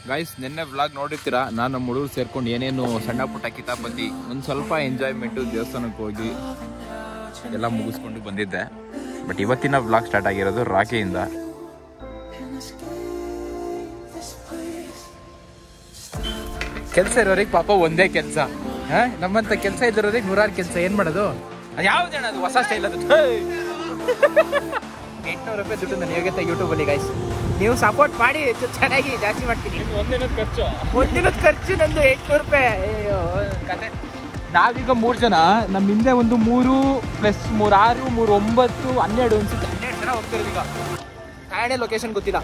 Guys ನಿನ್ನೆ vlog ನೋಡಿರ್ತೀರಾ, ನಾನು ನಮ್ಮ ಹುಡುಗರು ಸೇರ್ಕೊಂಡು ಏನೇನು ಸಣ್ಣ ಪುಟ್ಟ ಕಿತಾಪತಿ ಒಂದು ಸ್ವಲ್ಪ ಎಂಜಾಯ್ಮೆಂಟು ದೇವಸ್ಥಾನಕ್ಕೆ ಹೋಗಿ ಎಲ್ಲ ಮುಗಿಸ್ಕೊಂಡು ಬಂದಿದ್ದೆ. ಬಟ್ ಇವತ್ತಿನ ವ್ಲಾಗ್ ಸ್ಟಾರ್ಟ್ ಆಗಿರೋದು ರಾಖಿಯಿಂದ. ಕೆಲಸ ಇರೋರಿಗೆ ಪಾಪ ಒಂದೇ ಕೆಲಸ, ನಮ್ಮಂತ ಕೆಲಸ ಇದ್ದರೋರಿಗೆ ನೂರಾರು ಕೆಲಸ. ಏನು ಮಾಡೋದು? ಯಾವ್ದೇಣ ಅದು ಹೊಸ ಸ್ಟೈಲ್ ಅದು. 800 ರೂಪಾಯಿ ದುಡ್ಡು ನನ್ನ ಯೋಗ್ಯತೆ ಯೂಟ್ಯೂಬಲ್ಲಿ. ಗೈಸ್ ನೀವು ಸಪೋರ್ಟ್ ಮಾಡಿ ಚೆನ್ನಾಗಿ ಜಾಸ್ತಿ ಮಾಡ್ತೀನಿ. ಒಂದಿನದ ಖರ್ಚು ನಂದು 800 ರೂಪಾಯಿ. ಅಯ್ಯೋ ಕತೆ. ನಾವೀಗ 3 ಜನ, ನಮ್ಮ ಹಿಂದೆ ಒಂದು 3 + 3 6 3 9 12 ಅನ್ಸುತ್ತೆ. 12 ಜನ ಹೋಗ್ತಿರೋದು. ಈಗ ತಾಯಣೆ ಲೊಕೇಶನ್ ಗೊತ್ತಿಲ್ಲ.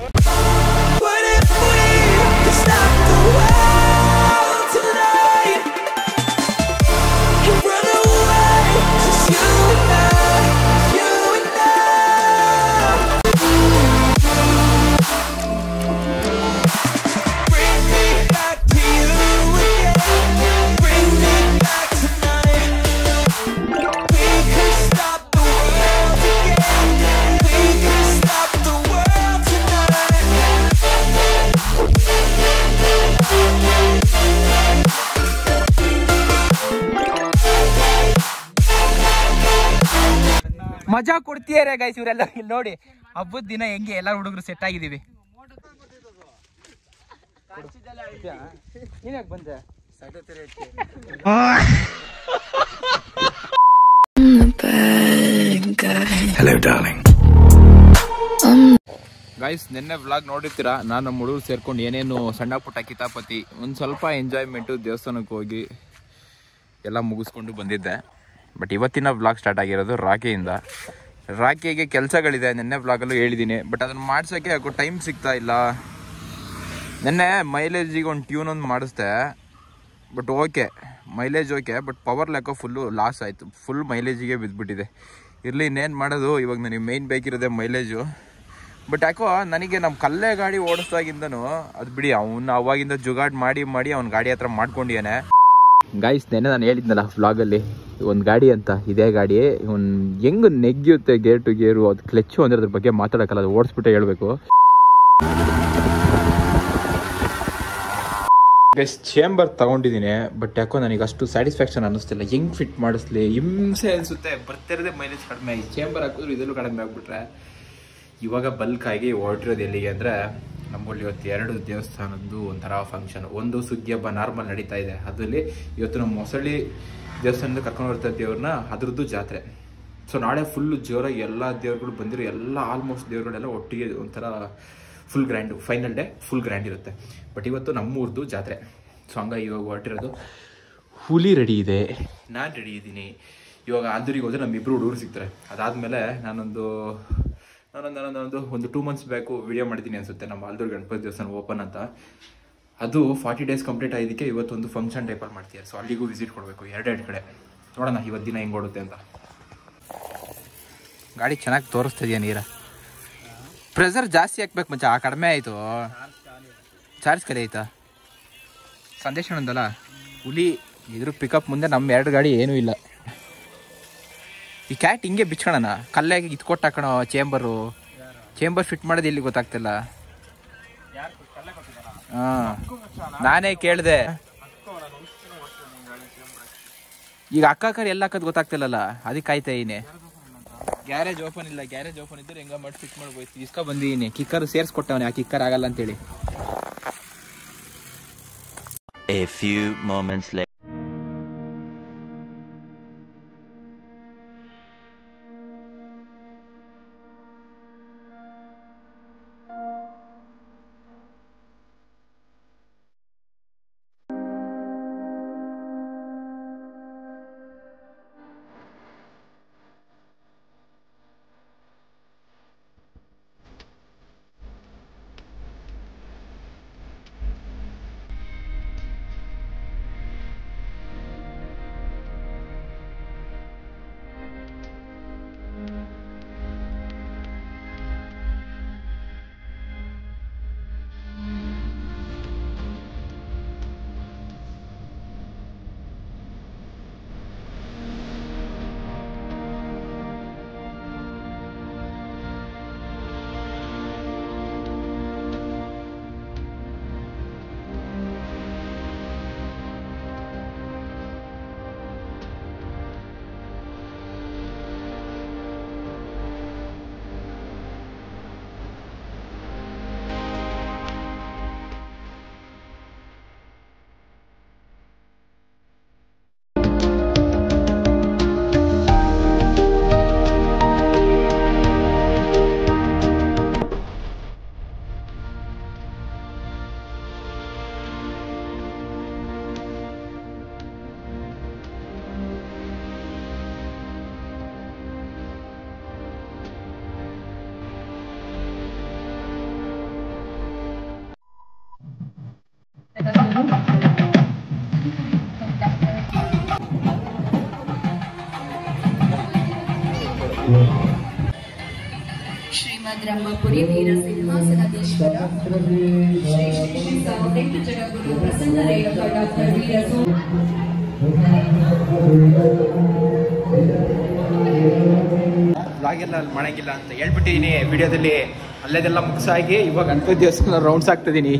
ಮಜಾ ಕೊಡ್ತೀಯಾರೆ ಗೈಸ್ ಇವರೆಲ್ಲ. ಇಲ್ಲಿ ನೋಡಿ, ಹಬ್ಬದ ದಿನ ಹೆಂಗೆ ಎಲ್ಲ ಹುಡುಗರು ಸೆಟ್ ಆಗಿದ್ದೀವಿ. ನೀನ್ಯಾಕೆ ಬಂದೆ? ಗೈಸ್ ನಿನ್ನೆ ವ್ಲಾಗ್ ನೋಡಿರ್ತೀರಾ, ನಾನು ನಮ್ಮ ಹುಡುಗರು ಸೇರ್ಕೊಂಡು ಏನೇನು ಸಣ್ಣ ಪುಟ್ಟ ಕಿತಾಪತಿ ಒಂದು ಸ್ವಲ್ಪ ಎಂಜಾಯ್ಮೆಂಟು ದೇವಸ್ಥಾನಕ್ಕೆ ಹೋಗಿ ಎಲ್ಲ ಮುಗಿಸ್ಕೊಂಡು ಬಂದಿದ್ದೆ. ಬಟ್ ಇವತ್ತಿನ ವ್ಲಾಗ್ ಸ್ಟಾರ್ಟ್ ಆಗಿರೋದು ರಾಖಿಯಿಂದ. ರಾಖಿಗೆ ಕೆಲಸಗಳಿದೆ, ನಿನ್ನೆ ವ್ಲಾಗಲ್ಲೂ ಹೇಳಿದ್ದೀನಿ. ಬಟ್ ಅದನ್ನು ಮಾಡ್ಸೋಕ್ಕೆ ಯಾಕೋ ಟೈಮ್ ಸಿಗ್ತಾ ಇಲ್ಲ. ನಿನ್ನೆ ಮೈಲೇಜಿಗೆ ಒಂದು ಟ್ಯೂನ್ ಒಂದು ಮಾಡಿಸ್ದೆ. But okay, mileage okay, but power ಲೆಕ್ಕ ಫುಲ್ಲು ಲಾಸ್ ಆಯಿತು. ಫುಲ್ ಮೈಲೇಜಿಗೆ ಬಿದ್ದುಬಿಟ್ಟಿದೆ. ಇರಲಿ, ಇನ್ನೇನು ಮಾಡೋದು. ಇವಾಗ ನನಗೆ ಮೇಯ್ನ್ ಬೇಕಿರೋದೆ ಮೈಲೇಜು. ಬಟ್ ಯಾಕೋ ನನಗೆ ನಮ್ಮ ಕಲ್ಲೇ ಗಾಡಿ ಓಡಿಸ್ದಾಗಿಂದನೂ ಅದು ಬಿಡಿ, ಅವನು ಅವಾಗಿಂದ ಜುಗಾಡ್ ಮಾಡಿ ಅವ್ನ ಗಾಡಿ ಹತ್ರ ಮಾಡ್ಕೊಂಡಿಯಾನೆ. ಗಾಯ್ಸ್ ನೆನ್ನೆ ನಾನು ಹೇಳಿದ್ನಲ್ಲ ವ್ಲಾಗಲ್ಲಿ, ಒಂದು ಗಾಡಿ ಅಂತ, ಇದೇ ಗಾಡಿ ಒಂದು ಹೆಂಗೆ ನೆಗ್ಯುತ್ತೆ ಗೇರ್ ಟು ಗೇರು, ಅದು ಕ್ಲಚ್ಚು ಅಂದರೆ ಅದ್ರ ಬಗ್ಗೆ ಮಾತಾಡೋಕ್ಕಲ್ಲ, ಅದು ಓಡಿಸ್ಬಿಟ್ಟೆ ಹೇಳಬೇಕು. ಗೈಸ್ ಚೇಂಬರ್ ತಗೊಂಡಿದ್ದೀನಿ, ಬಟ್ ಯಾಕೋ ನನಗೆ ಅಷ್ಟು ಸ್ಯಾಟಿಸ್ಫ್ಯಾಕ್ಷನ್ ಅನ್ನಿಸ್ತಿಲ್ಲ. ಹೆಂಗೆ ಫಿಟ್ ಮಾಡಿಸ್ಲಿ, ಹಿಂಸೆ ಅನಿಸುತ್ತೆ. ಬರ್ತಿರೋದೇ ಮೈಲೇಜ್ ಕಡಿಮೆ ಆಗಿ, ಚೇಂಬರ್ ಹಾಕಿದ್ರು ಇದೆಲ್ಲೂ ಕಡಿಮೆ ಆಗಿಬಿಟ್ರೆ. ಇವಾಗ ಬಲ್ಕಾಗಿ ಹೊರಟಿರೋದು ಎಲ್ಲಿಗೆ ಅಂದರೆ, ನಮ್ಮಲ್ಲಿ ಇವತ್ತು 2 ದೇವಸ್ಥಾನದ್ದು ಒಂಥರ ಫಂಕ್ಷನ್. ಒಂದು ಸುಗ್ಗಿ ಹಬ್ಬ ನಾರ್ಮಲ್ ನಡೀತಾ ಇದೆ, ಅದರಲ್ಲಿ ಇವತ್ತು ನಮ್ಮ ಮೊಸಳಿ ದೇವಸ್ಥಾನದ ಕರ್ಕೊಂಡು ಬರ್ತಾ ದೇವ್ರನ್ನ, ಅದ್ರದ್ದು ಜಾತ್ರೆ. ಸೊ ನಾಳೆ ಫುಲ್ಲು ಜೋರಾಗಿ ಎಲ್ಲ ದೇವ್ರುಗಳು ಬಂದಿರೋ, ಎಲ್ಲ ಆಲ್ಮೋಸ್ಟ್ ದೇವ್ರುಗಳೆಲ್ಲ ಒಟ್ಟಿಗೆ ಒಂಥರ full grand. Final day full grand ಇರುತ್ತೆ. ಬಟ್ ಇವತ್ತು ನಮ್ಮೂರ್ದು ಜಾತ್ರೆ. ಸೊ ಹಂಗಾಗಿ ಇವಾಗ ಹೊರಟಿರೋದು. ಹುಲಿ ರೆಡಿ ಇದೆ, ನಾನು ರೆಡಿ ಇದ್ದೀನಿ. ಇವಾಗ ಆಂದೂರಿಗೆ ಹೋದರೆ ನಮ್ಮಿಬ್ಬರು ಹುಡುಗರು ಸಿಗ್ತಾರೆ. ಅದಾದಮೇಲೆ ನಾನೊಂದು 2 ಮಂತ್ಸ್ ಬ್ಯಾಕು ವಿಡಿಯೋ ಮಾಡಿದ್ದೀನಿ ಅನಿಸುತ್ತೆ, ನಮ್ಮ ಆಲ್ದೂರು ಗಣಪತಿ ದೇವಸ್ಥಾನ ಓಪನ್ ಅಂತ. ಅದು 40 ಡೇಸ್ ಕಂಪ್ಲೀಟ್ ಆಗಿದ್ದಕ್ಕೆ ಇವತ್ತೊಂದು ಫಂಕ್ಷನ್ ಟೈಪಲ್ಲಿ ಮಾಡ್ತೀವಿ. ಸೊ ಅಲ್ಲಿಗೂ ವಿಸಿಟ್ ಕೊಡಬೇಕು, 2 ಕಡೆ. ನೋಡೋಣ ಇವತ್ತು ದಿನ ಹೆಂಗೆ ಓಡುತ್ತೆ ಅಂತ. ಗಾಡಿ ಚೆನ್ನಾಗಿ ತೋರಿಸ್ತಿದೆಯಾ ನೀರ? ಪ್ರೆಷರ್ ಜಾಸ್ತಿ ಹಾಕ್ಬೇಕು ಮಚ್ಚ, ಕಡಿಮೆ ಆಯಿತು. ಚಾರ್ಜ್ ಕಲೆ ಆಯ್ತಾ? ಸಂದೇಶ ಅಂದಲ್ಲ, ಹುಲಿ ಇದ್ರ ಪಿಕಪ್ ಮುಂದೆ ನಮ್ಮ 2 ಗಾಡಿ ಏನೂ ಇಲ್ಲ. ಈ ಕ್ಯಾಟ್ ಹಿಂಗೆ ಬಿಚ್ಕೊಳ್ಳೋಣ, ಕಲ್ಲಾಗಿ ಇತ್ಕೊಟ್ಟು ಹಾಕೋಣ. ಚೇಂಬರ್ ಫಿಟ್ ಮಾಡೋದು ಇಲ್ಲಿ ಗೊತ್ತಾಗ್ತಿಲ್ಲ. ಹಾಂ, ನಾನೇ ಕೇಳಿದೆ. ಈಗ ಅಕ್ಕಾಕರ್ ಎಲ್ಲ ಹಾಕೋದು ಗೊತ್ತಾಗ್ತಿಲ್ಲಲ್ಲ, ಅದಕ್ಕೆ ಕಾಯ್ತಾ ಇದೀನಿ. ಗ್ಯಾರೇಜ್ ಓಪನ್ ಇಲ್ಲ, ಗ್ಯಾರೇಜ್ ಓಪನ್ ಇದ್ರೆ ಹೆಂಗ ಮಾಡಿ ಫಿಟ್ ಮಾಡ್ಬೋದು. ಇಸ್ಕೊ ಬಂದಿದ್ದೀನಿ, ಕಿಕ್ಕರ್ ಸೇರಿಸ್ಕೊಟ್ಟವನೆ, ಆ ಕಿಕ್ಕರ್ ಆಗಲ್ಲ ಅಂತೇಳಿ. A few moments later. Brahmapuri Veera Simhasanadheeshwara Shri Shri Shri 18 Jagadguru Prasanna Renuka doctor ವೀರಸು ಬ್ಲಾಗ್ ಎಲ್ಲ ಅಲ್ಲಿ ಮಾಡಂಗಿಲ್ಲ ಅಂತ ಹೇಳ್ಬಿಟ್ಟಿದ್ದೀನಿ ವಿಡಿಯೋದಲ್ಲಿ. ಅಲ್ಲೇದೆಲ್ಲ ಮುಗಿಸಾಗಿ ಇವಾಗ ಗಣಪತಿ ದೇವಸ್ಥಾನ ರೌಂಡ್ಸ್ ಆಗ್ತಿದ್ದೀನಿ.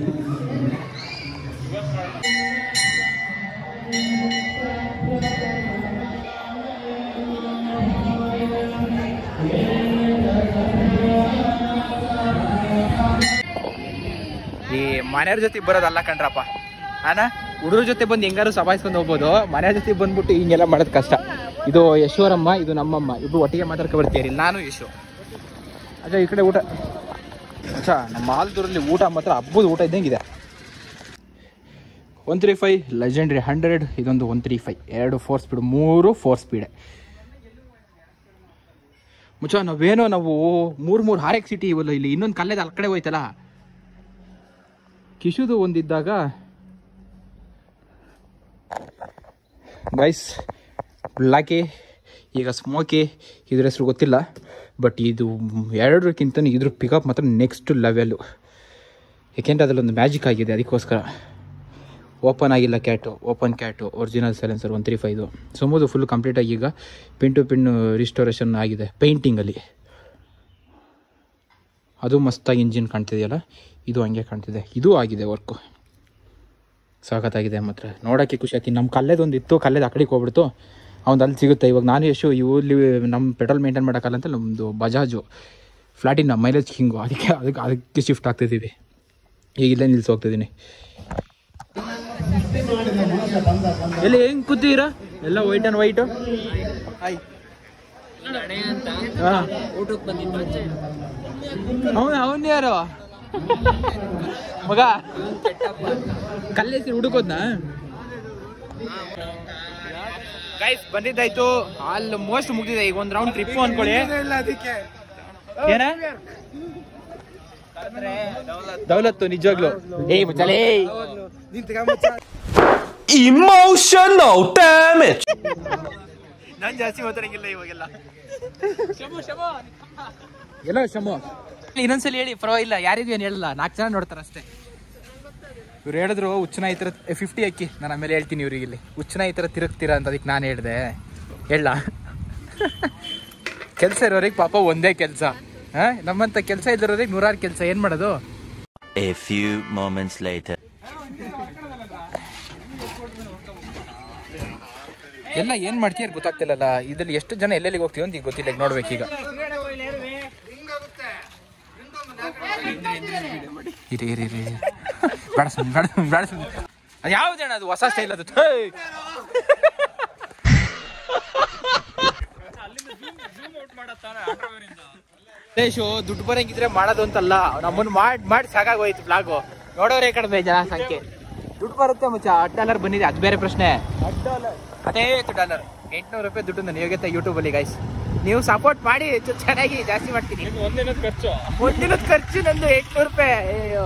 ಈ ಮನೆಯವ್ರ ಜೊತೆ ಬರೋದಲ್ಲ ಕಣ್ರಪ್ಪ, ಅಣ್ಣ ಹುಡುಗ್ರ ಜೊತೆ ಬಂದು ಹೆಂಗಾರು ಸಬಾಯಿಸ್ಕೊಂಡು ಹೋಗ್ಬೋದು. ಮನೆಯವ್ರ ಜೊತೆ ಬಂದ್ಬಿಟ್ಟು ಹಿಂಗೆಲ್ಲ ಮಾಡೋದು ಕಷ್ಟ. ಇದು ಯಶೋರಮ್ಮ, ಇದು ನಮ್ಮಮ್ಮ, ಇಬ್ರು ಒಟ್ಟಿಗೆ ಮಾತಾಡ್ಕೊ ಬರ್ತೀರಿ, ನಾನು ಯಶು. ಅಚ್ಚಾ ಈ ಕಡೆ ಊಟ, ಅಚ್ಚಾ ನಮ್ಮ ಆಲ್ದೂರಲ್ಲಿ ಊಟ ಮಾತ್ರ ಹಬ್ಬದ ಊಟ ಇದ್ದಂಗಿದೆ. 135 ಲೆಜೆಂಡ್ರಿ 100, ಇದೊಂದು 135, 2 4 ಸ್ಪೀಡ್, 3 4 ಸ್ಪೀಡೆ. ಮುಚ್ಚ ನಾವೇನೋ ನಾವು 3 ಹಾರೆಕ್ ಸಿಟಿ ಇವಲ್ಲ, ಇಲ್ಲಿ ಇನ್ನೊಂದು ಕಲ್ಲೆದ ಅಲ್ಲಿ ಕಡೆ ಹೋಯ್ತಲ್ಲ ಕಿಶುದು ಒಂದಿದ್ದಾಗ. ಗೈಸ್ ಬ್ಲ್ಯಾಕಿ ಈಗ ಸ್ಮೋಕಿ, ಇದ್ರ ಹೆಸರು ಗೊತ್ತಿಲ್ಲ, ಬಟ್ ಇದು ಎರಡಕ್ಕಿಂತ ಇದ್ರ ಪಿಕಪ್ ಮಾತ್ರ ನೆಕ್ಸ್ಟ್ ಲೆವೆಲ್ಲು. ಏಕೆಂದರೆ ಅದರಲ್ಲೊಂದು ಮ್ಯಾಜಿಕ್ ಆಗಿದೆ, ಅದಕ್ಕೋಸ್ಕರ. ಓಪನ್ ಆಗಿಲ್ಲ cat, open cat, original silencer 135. ಸಮೂದು ಫುಲ್ ಕಂಪ್ಲೀಟಾಗಿ ಈಗ ಪಿನ್ ಟು ಪಿನ್ ರಿಸ್ಟೋರೇಷನ್ ಆಗಿದೆ ಪೇಂಟಿಂಗಲ್ಲಿ. ಅದು ಮಸ್ತಾಗಿ ಇಂಜಿನ್ ಕಾಣ್ತಿದೆಯಲ್ಲ, ಇದು ಹಂಗೆ ಕಾಣ್ತಿದೆ. ಇದು ಆಗಿದೆ ವರ್ಕು, ಸಾಕತ್ತಾಗಿದೆ. ಮಾತ್ರ ನೋಡೋಕ್ಕೆ ಖುಷಿ ಆಗ್ತೀನಿ. ನಮ್ಮ ಕಲ್ಲೇದೊಂದು ಇತ್ತು, ಕಲ್ಲೇದು ಆ ಕಡೆಗೆ ಹೋಗ್ಬಿಡ್ತು, ಅವ್ನು ಅಲ್ಲಿ ಸಿಗುತ್ತೆ. ಇವಾಗ ನಾನು ಎಷ್ಟು ಇಲ್ಲಿ ನಮ್ಮ ಪೆಟ್ರೋಲ್ ಮೇಂಟೈನ್ ಮಾಡೋಕ್ಕಲ್ಲ ಅಂತ ನಮ್ಮದು ಬಜಾಜು ಫ್ಲಾಟಿನ ಮೈಲೇಜ್ ಹಿಂಗು, ಅದಕ್ಕೆ ಶಿಫ್ಟ್ ಆಗ್ತಿದ್ದೀವಿ. ಈಗ ಇಲ್ಲೇ ನಿಲ್ಸಿ ಹೋಗ್ತಿದ್ದೀನಿ. ಎಲ್ಲಿ ಹೆಂಗೆ ಕೂತೀರಾ ಎಲ್ಲ ವೈಟ್ ಆ್ಯಂಡ್ ವೈಟು? ಹಾಯ್ ಹಾಂ, ಊಟಕ್ಕೆ ಬಂದಿದ್ದು ಅವನು ಯಾರು ಮಗ ಕಲ್ಲೇಸಿ ಹುಡುಕೋದ್ನಾ? ಗೈಸ್ ಬಂದಿದ್ದಾಯ್ತು, ಅಲ್ಲಿ ಮೋಸ್ಟ್ ಮುಗಿದಿದೆ. ಈಗ ಒಂದು ರೌಂಡ್ ಟ್ರಿಪ್ಪು ಅನ್ಕೊಳ್ಳಿ. ಏನ ದೌಲತ್ತು ನಿಜವಾಗ್ಲು ಮುಚ್ಚಲೇ Emotional damage. ನಾನು ಜಾಸ್ತಿ ಮಾತಾಡಂಗಿಲ್ಲ ಇವಾಗೆಲ್ಲ. ಎಲ್ಲ ಶಮು ಇನ್ನೊಂದ್ಸಲಿ ಹೇಳಿ, ಪರವಾಗಿಲ್ಲ, ಯಾರಿಗೂ ಏನು ಹೇಳಲ್ಲ, 4 ಜನ ನೋಡ್ತಾರೆ ಅಷ್ಟೇ. ಇವ್ರು ಹೇಳಿದ್ರು ಹುಚ್ಚನ ಈ ಥರ 50 ಅಕ್ಕಿ, ನಾನು ಆಮೇಲೆ ಹೇಳ್ತೀನಿ ಇವ್ರಿಗೆ. ಇಲ್ಲಿ ಹುಚ್ಚನ ಈ ಥರ ತಿರುಗ್ತೀರಾ ಅಂತ ಅದಕ್ಕೆ ನಾನು ಹೇಳಿದೆ. ಹೇಳ ಕೆಲಸ ಇರೋರಿಗೆ ಪಾಪ ಒಂದೇ ಕೆಲಸ, ನಮ್ಮಂಥ ಕೆಲಸ ಇದ್ದರೋರಿಗೆ 100 ಕೆಲಸ. ಏನು ಮಾಡೋದು? A few moments later. ಎಲ್ಲ ಏನು ಮಾಡ್ತೀಯ ಗೊತ್ತಾಗ್ತಿಲ್ಲಲ್ಲ. ಇದರಲ್ಲಿ ಎಷ್ಟು ಜನ ಎಲ್ಲೆಲ್ಲಿಗೆ ಹೋಗ್ತೀವಿ ಅಂತ ಈಗ ಗೊತ್ತಿಲ್ಲ. ಈಗ ನೋಡ್ಬೇಕೀಗ ಇರಿ ಇರಿ ಇರಿ ಬೇಡ ಸುಮ್ಮನೆ ಬೇಡ ಬೇಡ ಸುಮ್ಮನೆ. ಅದು ಯಾವುದೇಣ ಅದು ಹೊಸ ಸ್ಟೈಲ್ ಅದು. ದೇಶು ದುಡ್ಡು ಬರಂಗಿದ್ರೆ ಮಾಡೋದು ಅಂತಲ್ಲ, ನಮ್ಮನ್ನು ಮಾಡಿ ಸಾಕಾಗೋಯ್ತು ಬ್ಲಾಗು. ನೋಡೋರೇ ಕಡಿಮೆ ಜನ ಸಂಖ್ಯೆ. ದುಡ್ಡು ಬರುತ್ತೆ ಮುಚ್ಚ. $8 ಬಂದಿದೆ, ಅದು ಬೇರೆ ಪ್ರಶ್ನೆ. ಅದೇ $8 800 ದುಡ್ಡು ನನ್ನ ಯೋಗ್ಯತೆ ಯೂಟ್ಯೂಬಲ್ಲಿ. ಗೈಸ್ ನೀವು ಸಪೋರ್ಟ್ ಮಾಡಿ, ಚೆನ್ನಾಗಿ ಜಾಸ್ತಿ ಮಾಡ್ತೀನಿ. ಒಂದಿನದ ಖರ್ಚು ನಂದು $800. ಅಯ್ಯೋ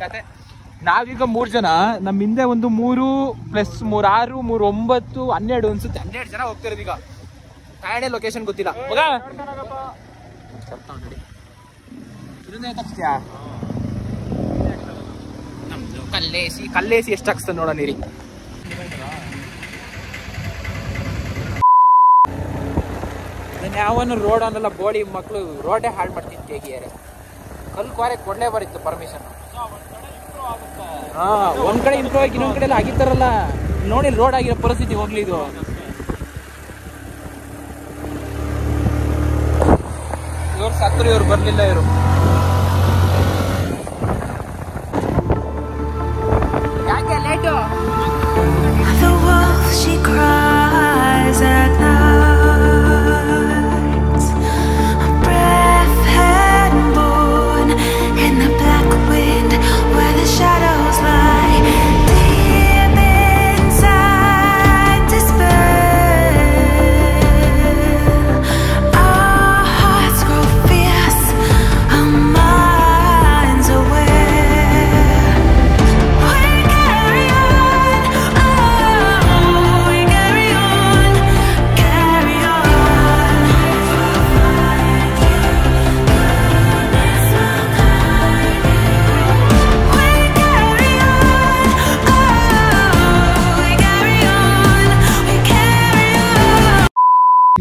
ಕತೆ. ನಾವೀಗ 3 ಜನ, ನಮ್ಮ ಹಿಂದೆ ಒಂದು 3 + 3 6 3 9 12 ಅನ್ಸುತ್ತೆ. 12 ಜನ ಹೋಗ್ತಿರೋದು ಈಗ. ತಾಯಣೆ ಲೊಕೇಶನ್ ಗೊತ್ತಿಲ್ಲ ಮಗ. ಇದನ್ನೇ ತಪ್ಪಿಸ್ತೀಯಾ? ನಮ್ದು ಕಲ್ಲೇಸಿ ಎಷ್ಟು ಹಾಕ್ಸ್ತದೆ ನೋಡೋಣ ನೀರಿ. ಯಾವನು ರೋಡ್ ಅನ್ನಲ್ಲ, ಬೋಳಿ ಮಕ್ಕಳು ರೋಡೇ ಹಾಳು ಮಾಡ್ತೀನಿ ಹೇಗಿಯಾರೆ. ಕಲ್ಲು ಕ್ವಾರೆ ಕೊಡಲೇ ಬರಿತ್ತು ಪರ್ಮಿಷನ್. ಒಂದ್ ಕಡೆ ಇಂಪ್ರೂವ್ ಆಗಿ ಇನ್ನೊಂದ್ ಕಡೆ ಎಲ್ಲ ಆಗಿತ್ತಾರಲ್ಲ ನೋಡಿ. ರೋಡ್ ಆಗಿರೋ ಪರಿಸ್ಥಿತಿ ಹೋಗ್ಲಿ ಇದು. ಇವ್ರು ಸತ್ರು, ಇವ್ರು ಬರ್ಲಿಲ್ಲ. ಇವರು ಯಾಕೆ late? The wolf she cries at night, a breath had born in the black wind where the shadows lie. Deep inside despair, our hearts grow fierce, and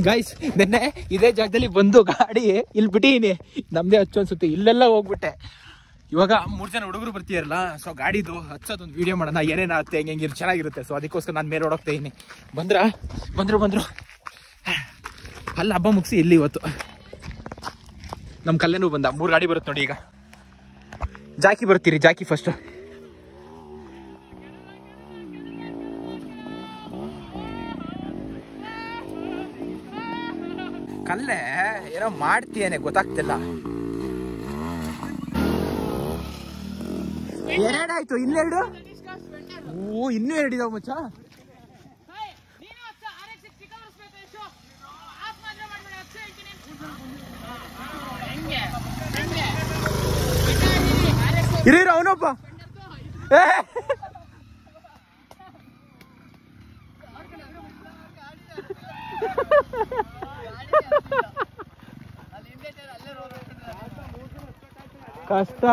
guys ನಿನ್ನೆ ಇದೇ ಜಾಗದಲ್ಲಿ ಬಂದು ಗಾಡಿ ಇಲ್ಲಿ ಬಿಟ್ಟಿನಿ, ನಮ್ದೇ ಹಚ್ಚು ಅನ್ಸುತ್ತೆ, ಇಲ್ಲೆಲ್ಲ ಹೋಗ್ಬಿಟ್ಟೆ. ಇವಾಗ 3 ಜನ ಹುಡುಗರು ಬರ್ತೀರಲ್ಲ, ಸೊ ಗಾಡಿದು ಹಚ್ಚೋದೊಂದು ವಿಡಿಯೋ ಮಾಡೋಣ, ಏನೇನಾಗುತ್ತೆ ಹೆಂಗೆ ಚೆನ್ನಾಗಿರುತ್ತೆ. ಸೊ ಅದಕ್ಕೋಸ್ಕರ ನಾನು ಮೇಲೆ ಓಡೋಗ್ತಾ ಇದೀನಿ. ಬಂದ್ರು ಅಲ್ಲಿ ಹಬ್ಬ ಮುಗಿಸಿ ಇಲ್ಲಿ ಇವತ್ತು ನಮ್ಮ ಕಲ್ಲೇನೂ ಬಂದ. 3 ಗಾಡಿ ಬರುತ್ತೆ ನೋಡಿ. ಈಗ ಜಾಕಿ ಬರ್ತೀರಿ, ಜಾಕಿ ಫಸ್ಟ್. ಕಲ್ಲೇ ಏನೋ ಮಾಡ್ತೀಯೇನೆ ಗೊತ್ತಾಗ್ತಿಲ್ಲ. ಎರಡಾಯ್ತು, ಇನ್ನೆರಡು. ಓ ಇನ್ನೂ 2 ಇದಾವ ಮಚ್ಚ. ಇರೋ ಅವನೊಬ್ಬ. ಕಷ್ಟ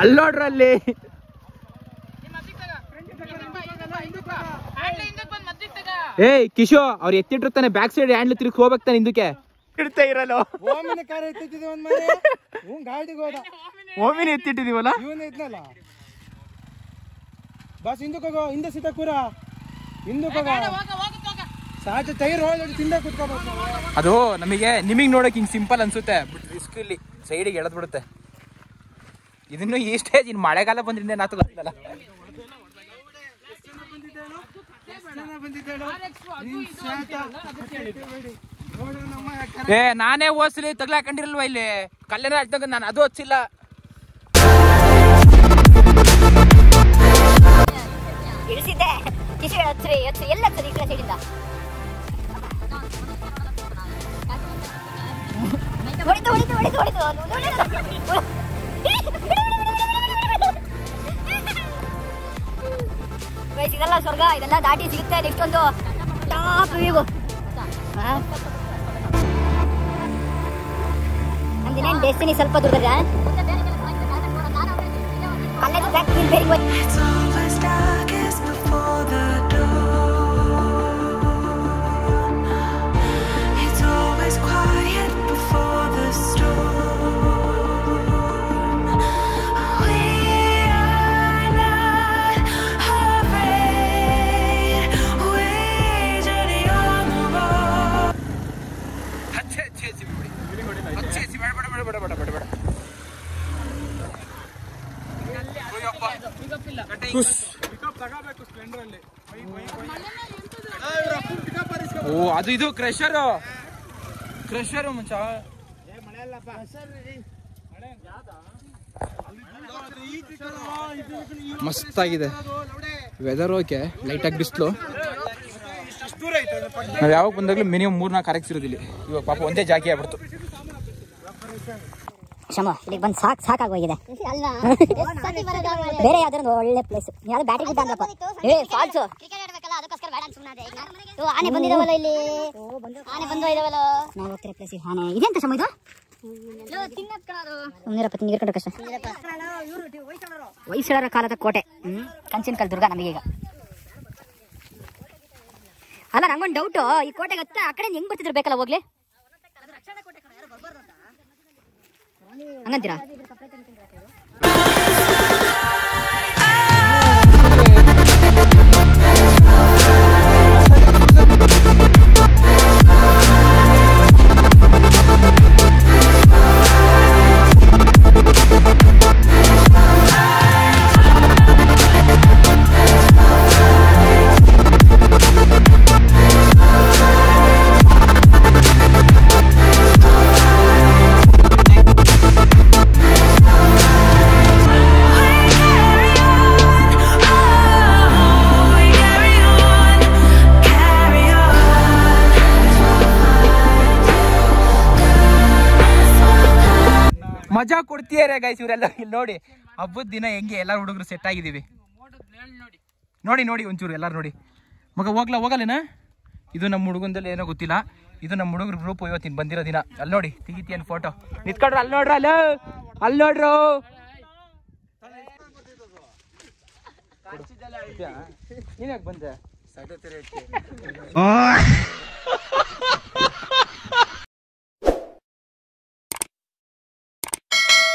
ಅಲ್ಲೋಡ್ರಲ್ಲಿ. ಏಯ್ ಕಿಶೋ, ಅವ್ರು ಎತ್ತಿಟ್ಟಿರ್ತಾನೆ ಬ್ಯಾಕ್ ಸೈಡ್ ಹ್ಯಾಂಡ್ಲ್ ತಿರುಗಿ ಹೋಗ್ಬೇಕಾನೆ ಹಿಂದಕ್ಕೆ ಇಡ್ತಾ ಇರಲ್ಲ. ಓಮಿನ ಎತ್ತಿಟ್ಟಿದೀವಲ್ಲ, ಬಸ್ ಹಿಂದಕ್ಕೆ ಹೋಗೋ, ಹಿಂದೆ ಸೀತಾ ಕೂರ, ಹಿಂದಕ್ಕೆ ಹೋಗೋ, ಸಾಕು ಟೈರ್ ಹೋಗಿ ತಿಂದ ಕುತ್ಕೋಬೇಕು. ಅದು ನಿಮಗೆ ನೋಡಕ್ ಹಿಂಗ್ ಸಿಂಪಲ್ ಅನ್ಸುತ್ತೆ, ಬಟ್ ರಿಸ್ಕ್ ಇಲ್ಲಿ ಸೈಡಿಗೆ ಎಳೆದ್ ಬಿಡುತ್ತೆ. ಇದನ್ನು ಈ ಸ್ಟೇಜ್ ಇನ್ ಮಳೆಗಾಲ ಬಂದ್ರಿಂದ ನಾತು ಗೊತ್ತಿಲ್ಲ. ಏ ನಾನೇ ಓದಿಸ್ಲಿ ತಗ್ಲಾಕೊಂಡಿರಲ್ವಾ ಇಲ್ಲಿ ಕಲ್ಲೇನ ಹಚ್ಚಿದಾಗ ನಾನು ಅದು ಹಚ್ಚಿಲ್ಲ. ಇಳಿಸಿದ್ದೆ ಕಿಶಿ ಹಚ್ಚ್ರಿ ಎಲ್ಲ ಹಚ್ಚ್ರಿ ಈ ಕಡೆ ಸೈಡಿಂದ. ಹೊಡಿತು ಇದೆಲ್ಲ ಸ್ವರ್ಗ, ಇದೆಲ್ಲ ದಾಟಿ ಸಿಗುತ್ತೆ. ನೆಕ್ಸ್ಟ್ ಒಂದು ಟಾಪ್ ವ್ಯೂ. ನಮ್ದಿನೇನು ಡೆಸ್ಟಿನಿ ಸ್ವಲ್ಪ ದೂರದ ಅಲ್ಲೇ ಬ್ಯಾಕ್ ಓ ಅದು ಇದು ಕ್ರಷರು ಮುಂಚ ಮಸ್ತಾಗಿದೆ ವೆದರ್. ಓಕೆ ಲೈಟ್ ಆಗಿ ಬಿಸ್ಲು. ನಾವ್ ಯಾವಾಗ ಬಂದಾಗ್ಲೂ ಮಿನಿಮಮ್ 3-4 ಕರೆಕ್ಸಿರೋದಿಲ್ಲ. ಇವಾಗ ಪಾಪ ಒಂದೇ ಜಾಗಿ ಆಗ್ಬಿಡ್ತು. ಶಮ ಇಲ್ಲಿಗೆ ಬಂದು ಸಾಕಾಗೋಗಿದೆ. ಬೇರೆ ಯಾವ್ದಾರು ಒಳ್ಳೆ ಪ್ಲೇಸ್, ಯಾವ್ದು ಬ್ಯಾಟ್ರಿ ಗುಡ್ಡ ಅಂದ್ರಪ್ಪ. ಫಾಲ್ಸು ಆನೆ ಬಂದಿದಾವಲ್ಲ ಇಲ್ಲಿ, ಆನೆ ಬಂದು ಇದಾವಲ್ಲ. ನಾವು ಹೋಗ್ತಿರೋ ಪ್ಲೇಸ್ ಆನೆ ಇದೆ ಅಂತ. ಶಮ ಇದು ನೀರಪ್ಪ ನೀರ್ಕೊಂಡ್ರೆ ಕಷ್ಟ. ಹೊಯ್ಸಳರ ಕಾಲದ ಕೋಟೆ, ಕಂಚಿನ ಕಲ್ ದುರ್ಗ ನಮಗೀಗ. ಅಲ್ಲ ನಂಗೊಂದು ಡೌಟು, ಈ ಕೋಟೆಗೆ ಹತ್ತ ಆ ಕಡೆ ಹೆಂಗ್ ಬರ್ತಿದ್ರು ಬೇಕಲ್ಲ ಹೋಗ್ಲಿ ಹಂಗಂತೀರಾ? ಮಜಾ ಕೊಡ್ತೀಯಾರೆ ಗೈಸ್ ಇವರೆಲ್ಲ. ಇಲ್ಲಿ ನೋಡಿ ಹಬ್ಬದ ದಿನ ಹೆಂಗೆ ಎಲ್ಲಾರು ಹುಡುಗರು ಸೆಟ್ ಆಗಿದೀವಿ. ನೋಡಿ ಒಂಚೂರು ಎಲ್ಲಾರು ನೋಡಿ. ಮಗ ಹೋಗಲ್ಲೇನ? ಇದು ನಮ್ಮ ಹುಡುಗಂದಲ್ಲಿ ಏನೋ ಗೊತ್ತಿಲ್ಲ. ಇದು ನಮ್ಮ ಹುಡುಗರು ಗ್ರೂಪ್ ಇವತ್ತಿನ ಬಂದಿರೋ ದಿನ. ಅಲ್ಲಿ ನೋಡಿ ತೆಗಿತೀಯನ್ ಫೋಟೋ. ನಿಂತ್ಕೊಡ್ರ ಅಲ್ಲಿ ನೋಡ್ರ, ಅಲ್ಲಿ ನೋಡ್ರು. ನೀನ್ ಯಾಕೆ ಬಂದೆ? ಸಾಯ್ತಾ